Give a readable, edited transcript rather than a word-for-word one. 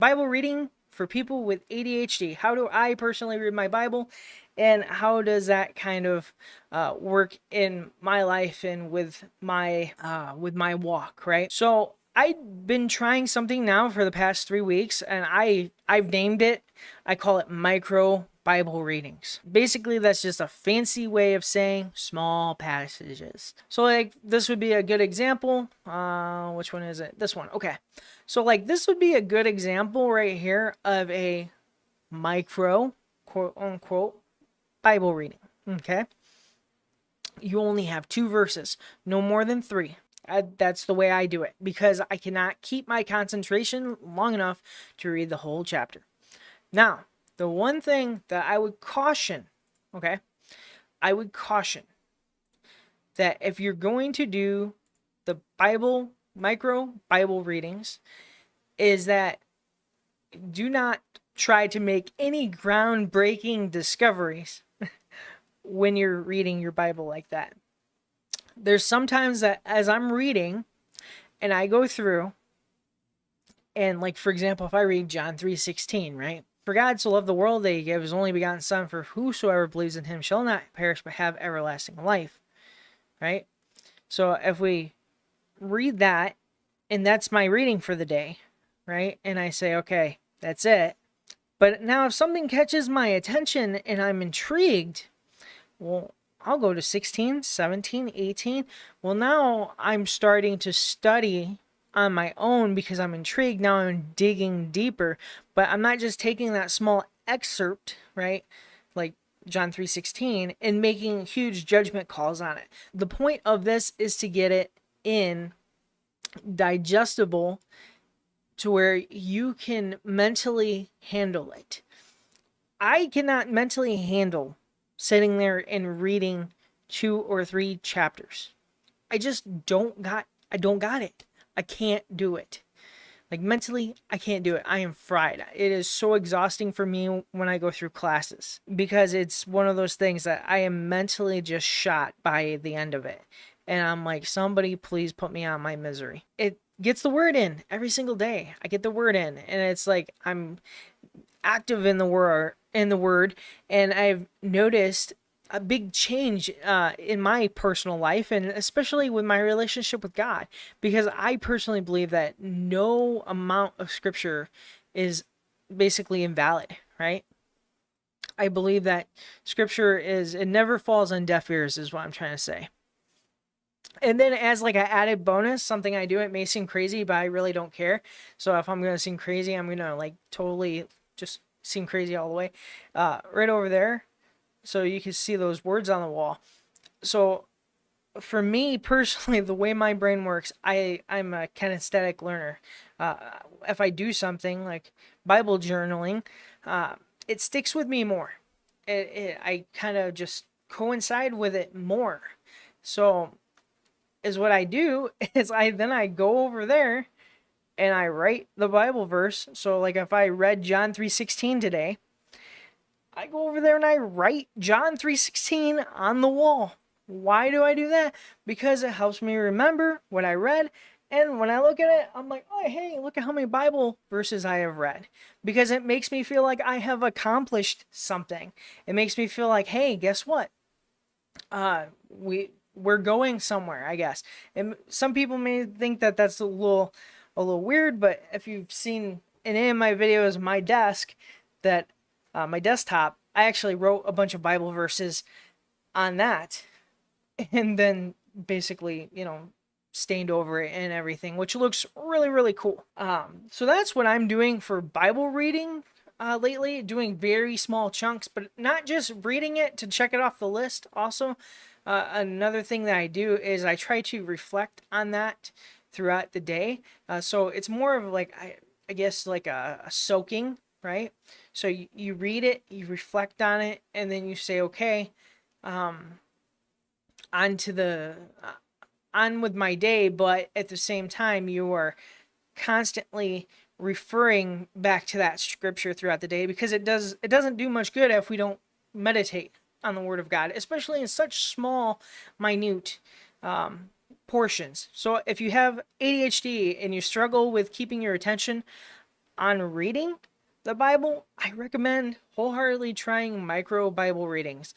Bible reading for people with ADHD. How do I personally read my Bible, and how does that kind of work in my life and with my walk, right? So I've been trying something now for the past 3 weeks, and I've named it. I call it micro Bible readings. Basically, that's just a fancy way of saying small passages. So, like, this would be a good example. Which one is it? This one. Okay. So, like, this would be a good example right here of a micro, quote unquote, Bible reading. Okay. You only have 2 verses, no more than 3. That's the way I do it because I cannot keep my concentration long enough to read the whole chapter. Now, the one thing that I would caution, okay, I would caution that if you're going to do the micro Bible readings, is that do not try to make any groundbreaking discoveries when you're reading your Bible like that. There's sometimes that as I'm reading and I go through, and like, for example, if I read John 3:16, right? For God so loved the world that he gave his only begotten Son, for whosoever believes in him shall not perish but have everlasting life, right? So if we read that, and that's my reading for the day, right? And I say, okay, that's it. But now if something catches my attention and I'm intrigued, well, I'll go to 16, 17, 18. Well, now I'm starting to study on my own because I'm intrigued. Now I'm digging deeper, but I'm not just taking that small excerpt, right? Like John 3:16 and making huge judgment calls on it. The point of this is to get it in digestible to where you can mentally handle it. I cannot mentally handle sitting there and reading 2 or 3 chapters. I don't got it. I can't do it. Like, mentally, I can't do it. I am fried. It is so exhausting for me when I go through classes because it's one of those things that I am mentally just shot by the end of it. And I'm like, somebody please put me on my misery. It gets the word in every single day. I get the word in, and it's like I'm active in the word, and I've noticed a big change in my personal life, and especially with my relationship with God, because I personally believe that no amount of scripture is basically invalid, right? I believe that scripture it never falls on deaf ears, is what I'm trying to say. And then as like an added bonus, something I do, it may seem crazy, but I really don't care. So if I'm going to seem crazy, I'm going to like totally just seem crazy all the way. Right over there, so you can see those words on the wall. So for me personally, the way my brain works, I'm a kinesthetic learner. If I do something like Bible journaling, it sticks with me more. I kind of just coincide with it more. So is what I do is I go over there and I write the Bible verse. So like if I read John 3:16 today, I go over there and I write John 3:16 on the wall. Why do I do that? Because it helps me remember what I read. And when I look at it, I'm like, oh, hey, look at how many Bible verses I have read. Because it makes me feel like I have accomplished something. It makes me feel like, hey, guess what? We're going somewhere, I guess. And some people may think that that's a little weird, but if you've seen in any of my videos, my desk, my desktop, I actually wrote a bunch of Bible verses on that, and then basically, stained over it and everything, which looks really, really cool. So that's what I'm doing for Bible reading lately, doing very small chunks, but not just reading it to check it off the list. Also, another thing that I do is I try to reflect on that throughout the day. So it's more of like, I guess like a soaking, right? So you read it, you reflect on it, and then you say, okay, on to on with my day. But at the same time, you are constantly referring back to that scripture throughout the day, because it doesn't do much good if we don't meditate on the word of God, especially in such small, minute portions. So if you have ADHD and you struggle with keeping your attention, on reading the Bible, I recommend wholeheartedly trying micro Bible readings.